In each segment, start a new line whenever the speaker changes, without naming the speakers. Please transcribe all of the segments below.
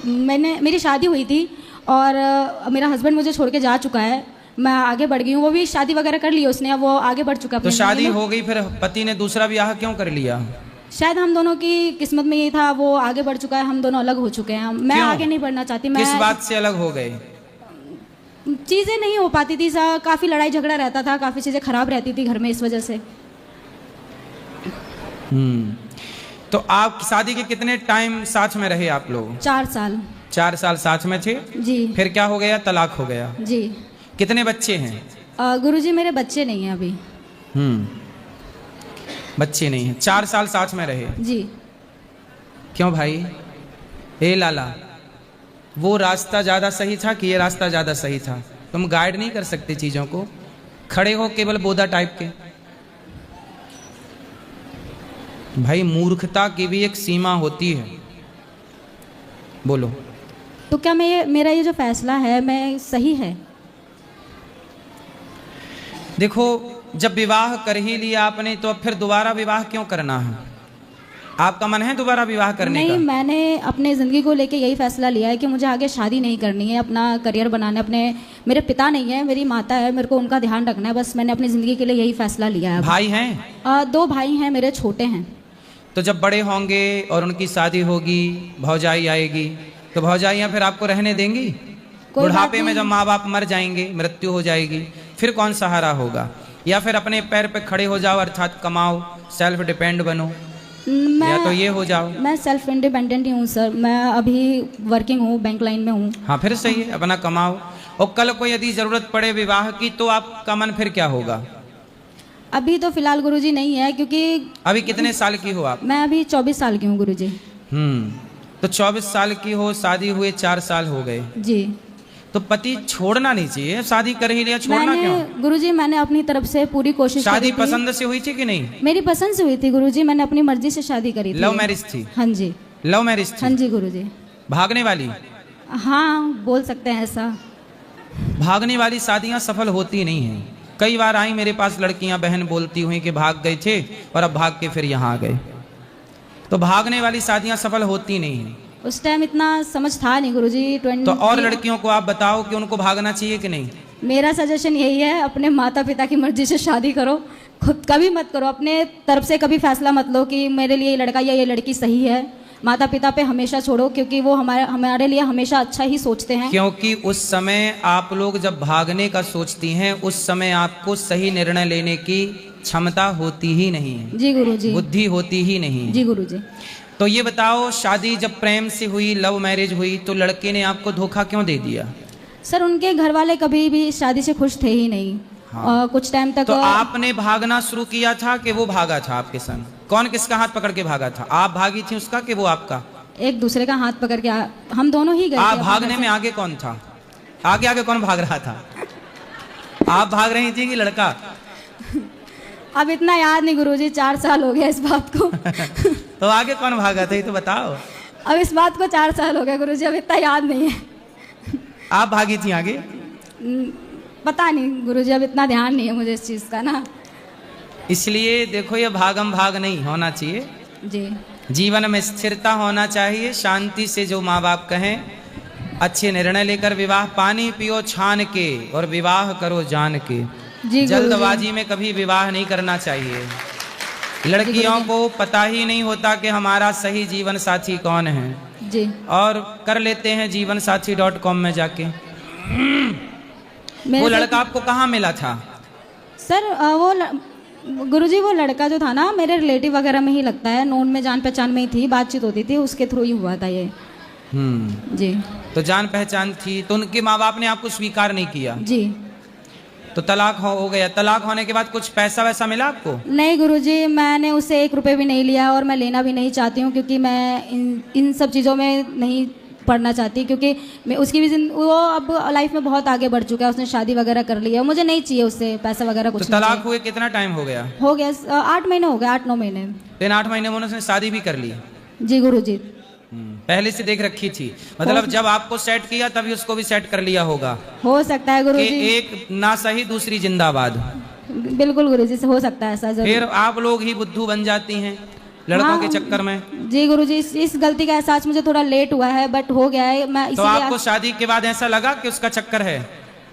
मेरी शादी हुई थी और मेरा हस्बैंड मुझे छोड़ के जा चुका है। मैं आगे बढ़ गई हूँ, वो भी शादी वगैरह कर ली उसने, अब वो आगे बढ़ चुका है।
तो शादी हो गई, फिर पति ने दूसरा ब्याह क्यों कर लिया?
शायद हम दोनों की किस्मत में ये था, वो आगे बढ़ चुका है, हम दोनों अलग हो चुके हैं। मैं आगे नहीं बढ़ना चाहती। मैं
किस बात से अलग हो गए?
चीज़ें नहीं हो पाती थी, काफ़ी लड़ाई झगड़ा रहता था, काफ़ी चीज़ें खराब रहती थी घर में, इस वजह से।
तो आप शादी के कितने टाइम साथ में रहे आप लोग?
4 साल।
4 साल साथ में थे
जी।
फिर क्या हो गया? तलाक हो गया।
जी।
कितने बच्चे हैं?
गुरुजी मेरे बच्चे नहीं हैं अभी।
बच्चे नहीं हैं। 4 साल साथ में रहे।
जी।
क्यों भाई? ए लाला, वो रास्ता ज्यादा सही था कि ये रास्ता ज्यादा सही था? तुम गाइड नहीं कर सकते चीजों को, खड़े हो केवल बोधा टाइप के। भाई मूर्खता की भी एक सीमा होती है। बोलो।
तो क्या मेरा ये जो फैसला है मैं सही है?
देखो, जब विवाह कर ही लिया आपने तो अब फिर दोबारा विवाह क्यों करना है? आपका मन है दोबारा विवाह करने का?
नहीं, मैंने अपने ज़िंदगी को लेके यही फैसला लिया है कि मुझे आगे शादी नहीं करनी है, अपना करियर बनाना है। मेरे पिता नहीं है, मेरी माता है, मेरे को उनका ध्यान रखना है। बस मैंने अपनी ज़िंदगी के लिए यही फैसला लिया है।
भाई हैं?
2 भाई हैं मेरे, छोटे हैं।
तो जब बड़े होंगे और उनकी शादी होगी, भौजाई आएगी, तो भौजाइयाँ फिर आपको रहने देंगी? बुढ़ापे में जब माँ बाप मर जाएंगे, मृत्यु हो जाएगी, फिर कौन सहारा होगा? या फिर अपने पैर पे खड़े हो जाओ, अर्थात कमाओ, सेल्फ डिपेंड बनो, या तो ये हो जाओ।
मैं सेल्फ इंडिपेंडेंट ही हूँ सर, मैं अभी वर्किंग हूँ, बैंक लाइन में हूँ।
हाँ, फिर सही है, अपना कमाओ। और कल को यदि जरूरत पड़े विवाह की तो आपका मन फिर क्या होगा?
अभी तो फिलहाल गुरुजी नहीं है, क्योंकि
अभी कितने साल की हो आप?
मैं अभी 24 साल की हूँ गुरुजी।
तो 24 साल की हो, शादी हुए 4 साल हो गए
जी।
तो पति छोड़ना नहीं चाहिए, शादी कर ही लिया, छोड़ना क्यों?
गुरुजी मैंने अपनी तरफ से पूरी कोशिश करी।
शादी पसंद से हुई थी कि नहीं?
मेरी पसंद से हुई थी गुरुजी, मैंने अपनी मर्जी से शादी करी थी।
लव मैरिज थी?
हाँ जी।
लव मैरिज थी?
हाँ जी गुरुजी।
भागने वाली?
हाँ, बोल सकते हैं ऐसा।
भागने वाली शादियां सफल होती नहीं हैं। कई बार आई मेरे पास लड़कियां, बहन बोलती हुई कि भाग गए थे और अब भाग के फिर यहाँ आ गए। तो भागने वाली शादियां सफल होती नहीं हैं।
उस टाइम इतना समझ था नहीं गुरुजी।
तो और लड़कियों को आप बताओ कि उनको भागना चाहिए कि नहीं?
मेरा सजेशन यही है, अपने माता पिता की मर्जी से शादी करो, खुद कभी मत करो, अपने तरफ से कभी फैसला मत लो कि मेरे लिए ये लड़का या ये लड़की सही है। माता पिता पे हमेशा छोड़ो, क्योंकि वो हमारे लिए हमेशा अच्छा ही सोचते हैं।
क्योंकि उस समय आप लोग जब भागने का सोचती हैं, उस समय आपको सही निर्णय लेने की क्षमता होती ही नहीं है।
जी गुरुजी।
बुद्धि होती ही नहीं है।
जी गुरुजी।
तो ये बताओ, शादी जब प्रेम से हुई, लव मैरिज हुई, तो लड़के ने आपको धोखा क्यों दे दिया?
सर उनके घर वाले कभी भी शादी से खुश थे ही नहीं।
हाँ।
कुछ टाइम तक।
तो आपने भागना शुरू किया था कि वो भागा था आपके संग? कौन किसका हाथ पकड़ के भागा था? आप भागी थी उसका कि वो आपका?
एक दूसरे का हाथ पकड़ के हम दोनों ही गए।
आप भागने में आगे कौन था? आगे आगे कौन भाग रहा था? आप भाग रही थी कि लड़का?
अब इतना याद नहीं गुरुजी, 4 साल हो गया इस बात को।
तो आगे कौन भागा था ये तो बताओ।
अब इस बात को 4 साल हो गया गुरुजी, अब इतना याद नहीं है।
आप भागी थी आगे?
पता नहीं गुरुजी, अब इतना ध्यान नहीं है मुझे इस चीज़ का ना।
इसलिए देखो, ये भागम भाग नहीं होना चाहिए
जी। जीवन
में स्थिरता होना चाहिए। शांति से जो माँ बाप कहें, अच्छे निर्णय लेकर विवाह, पानी पियो छान के और विवाह करो जान के। जल्दबाजी में कभी विवाह नहीं करना चाहिए। लड़कियों को पता ही नहीं होता कि हमारा सही जीवन साथी कौन है
जी, और
कर लेते हैं जीवनसाथी.com में जाके। वो लड़का आपको कहाँ मिला था?
सर वो गुरुजी वो लड़का जो था ना, मेरे रिलेटिव वगैरह में ही लगता है, नोन में जान पहचान में ही थी, बातचीत होती थी, उसके थ्रू ही हुआ था ये। जी। तो
जान पहचान थी, तो उनके माँ बाप ने आपको स्वीकार नहीं किया?
जी।
तो तलाक हो गया। तलाक होने के बाद कुछ पैसा वैसा मिला आपको?
नहीं गुरुजी, मैंने उससे 1 रुपये भी नहीं लिया और मैं लेना भी नहीं चाहती हूँ, क्योंकि मैं इन सब चीज़ों में नहीं पढ़ना चाहती, क्योंकि मैं उसकी भी वो अब लाइफ में बहुत आगे बढ़ चुका है, उसने शादी वगैरह कर ली है, मुझे नहीं चाहिए उससे पैसा वगैरह कुछ।
तो तलाक हुए कितना टाइम हो गया?
हो गया 8 महीने हो गए, 8-9 महीने।
इन 8 महीने में उसने शादी भी कर ली?
जी गुरुजी।
पहले से देख रखी थी? मतलब जब आपको सेट किया तभी उसको भी सेट कर लिया होगा?
हो सकता है गुरुजी।
एक ना सही दूसरी जिंदाबाद।
बिल्कुल गुरुजी, से हो सकता है ऐसा।
फिर आप लोग ही बुद्धू बन जाती हैं। लड़कों
हाँ,
के चक्कर में?
जी गुरुजी, इस गलती का एहसास मुझे थोड़ा लेट हुआ है, बट हो गया है। मैं
तो
इसीलिए
आपको शादी के बाद ऐसा लगा कि उसका चक्कर है?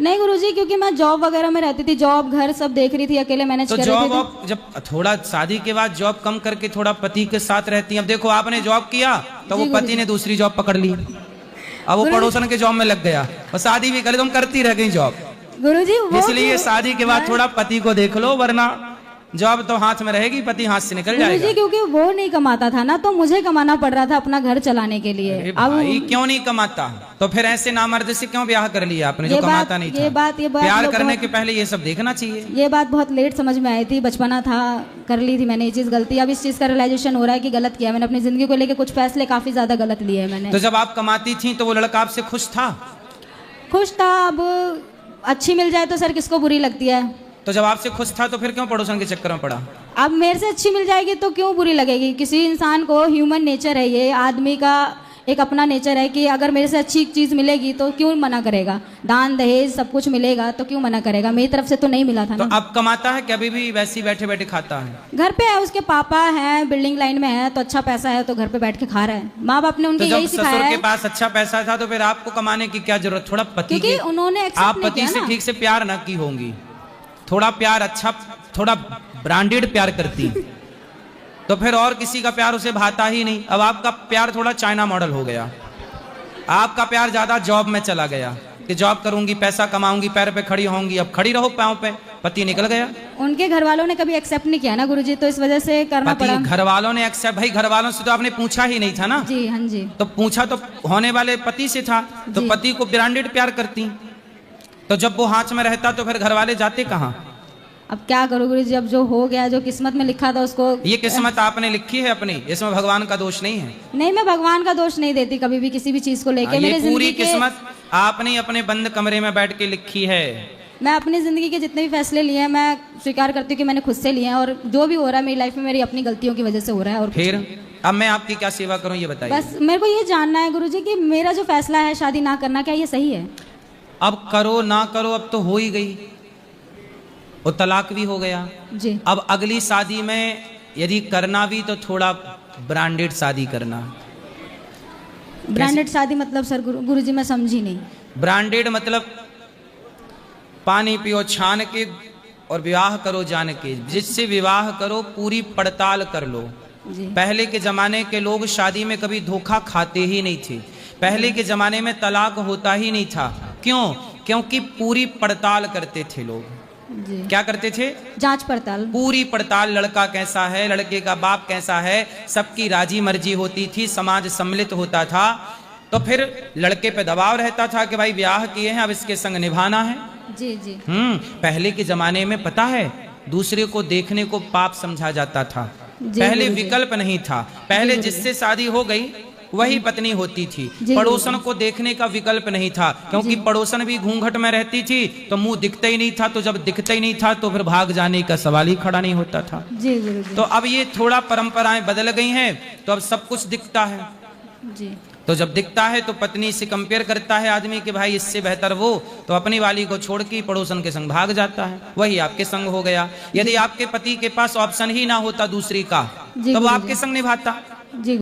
नहीं गुरुजी, क्योंकि मैं जॉब वगैरह में रहती थी, जॉब घर सब देख रही थी, अकेले मैनेज
तो
कर
जॉब
रही थी।
जब थोड़ा शादी के बाद जॉब कम करके थोड़ा पति के साथ रहती हैं। अब देखो आपने जॉब किया तो वो पति ने दूसरी जॉब पकड़ ली, अब वो पड़ोसन के जॉब में लग गया और शादी भी करे, तुम करती रह गई जॉब।
गुरुजी
इसलिए शादी के बाद थोड़ा पति को देख लो, वरना जॉब तो हाथ में रहेगी, पति हाथ से निकल जाएगा।
गुरुजी क्योंकि वो नहीं कमाता था ना, तो मुझे कमाना पड़ रहा था अपना घर चलाने के लिए।
अरे
अब
भाई क्यों नहीं कमाता? तो फिर ऐसे नामर्द से क्यों ब्याह कर लिया आपने जो कमाता नहीं था?
ये बात
प्यार करने के पहले ये सब देखना चाहिए।
ये बात बहुत लेट समझ में आई थी, बचपना था, कर ली थी मैंने ये चीज गलती। अब इस चीज का रियलाइजेशन हो रहा है कि गलत किया मैंने, अपनी जिंदगी को लेकर कुछ फैसले काफी ज्यादा गलत लिए हैं मैंने।
तो जब आप कमाती थी तो वो लड़का आपसे खुश था?
खुश था। अब अच्छी मिल जाए तो सर किसको बुरी लगती है?
तो जब आपसे खुश था तो फिर क्यों पड़ोसन के चक्कर में पड़ा?
अब मेरे से अच्छी मिल जाएगी तो क्यों बुरी लगेगी? किसी इंसान को ह्यूमन नेचर है, ये आदमी का एक अपना नेचर है कि अगर मेरे से अच्छी चीज मिलेगी तो क्यों मना करेगा? दान दहेज सब कुछ मिलेगा तो क्यों मना करेगा? मेरी तरफ से तो नहीं मिला था
तो
ना।
अब कमाता है कि अभी भी वैसे ही बैठे बैठे खाता है?
घर पे है, उसके पापा हैं, बिल्डिंग लाइन में है, तो अच्छा पैसा है तो घर पे बैठ के खा रहा है। माँ बाप ने उनके
तो
यही
जब
सिखाया
ससुर के
है,
पास अच्छा पैसा था तो फिर आपको कमाने की क्या जरूरत? थोड़ा पति
क्योंकि
के
उन्होंने accept
आप
नहीं
पति
किया
से
ना।
ठीक से प्यार ना की होंगी, थोड़ा प्यार अच्छा, थोड़ा ब्रांडेड प्यार करती तो फिर और किसी का प्यार उसे भाता ही नहीं। अब आपका प्यार थोड़ा चाइना मॉडल हो गया, आपका प्यार ज्यादा जॉब में चला गया कि जॉब करूंगी, पैसा कमाऊंगी, पैर पे खड़ी होंगी। अब खड़ी रहो पांव पे, पति निकल गया।
उनके घर वालों ने कभी एक्सेप्ट नहीं किया ना गुरुजी, तो इस वजह से करना
पति
पड़ा।
घर वालों ने एक्सेप्ट, भाई घर वालों से तो आपने पूछा ही नहीं था ना।
जी हाँ जी।
तो पूछा तो होने वाले पति से था, तो
जी।
पति को ब्रांडेड प्यार करती, तो जब वो हाथ में रहता तो फिर घर वाले जाते कहाँ?
अब क्या करूँ गुरुजी, अब जो हो गया, जो किस्मत में लिखा था उसको।
ये किस्मत आपने लिखी है अपनी, इसमें भगवान का दोष नहीं है।
नहीं, मैं भगवान का दोष नहीं देती कभी भी किसी भी चीज को लेके।
ये
मेरी
पूरी
जिंदगी के,
किस्मत आपने अपने बंद कमरे में बैठ के लिखी है।
मैं अपनी जिंदगी के जितने भी फैसले लिए हैं मैं स्वीकार करती हूँ कि मैंने खुद से लिए हैं, और जो भी हो रहा है मेरी लाइफ में मेरी अपनी गलतियों की वजह से हो रहा है। और
फिर अब मैं आपकी क्या सेवा करूं ये बताइए।
बस मेरे को ये जानना है गुरुजी कि मेरा जो फैसला है शादी ना करना, क्या ये सही है?
अब करो ना करो, अब तो हो ही गई, वो तलाक भी हो गया।
जी।
अब अगली शादी में यदि करना भी तो थोड़ा ब्रांडेड शादी करना।
ब्रांडेड शादी मतलब सर गुरुजी मैं समझी नहीं।
ब्रांडेड मतलब पानी पियो छान के और विवाह करो जान के। जिससे विवाह करो पूरी पड़ताल कर लो।
जी।
पहले के जमाने के लोग शादी में कभी धोखा खाते ही नहीं थे। पहले के जमाने में तलाक होता ही नहीं था। क्यों? क्योंकि पूरी पड़ताल करते थे लोग।
जी।
क्या करते थे?
जांच पड़ताल।
पूरी पड़ताल, लड़का कैसा है, लड़के का बाप कैसा है, सबकी राजी मर्जी होती थी, समाज सम्मिलित होता था। तो फिर लड़के पे दबाव रहता था कि भाई ब्याह किए हैं अब इसके संग निभाना है।
जी जी।
पहले के जमाने में पता है दूसरे को देखने को पाप समझा जाता था। पहले विकल्प नहीं था। पहले जिससे शादी हो गई वही पत्नी होती थी। पड़ोसन को देखने का विकल्प नहीं था, क्योंकि पड़ोसन भी घूंघट में रहती थी तो मुंह दिखता ही नहीं था। तो जब दिखता ही नहीं था तो फिर भाग जाने का सवाल ही खड़ा नहीं होता था।
जी गुरुजी।
तो अब ये थोड़ा परंपराएं बदल गई हैं तो अब सब कुछ दिखता है।
जी।
तो जब दिखता है तो पत्नी से कंपेयर करता है आदमी कि भाई इससे बेहतर वो, तो अपनी वाली को छोड़ के पड़ोसन के संग भाग जाता है। वही आपके संग हो गया। यदि आपके पति के पास ऑप्शन ही ना होता दूसरी का तो वो आपके संग निभाता।
जी।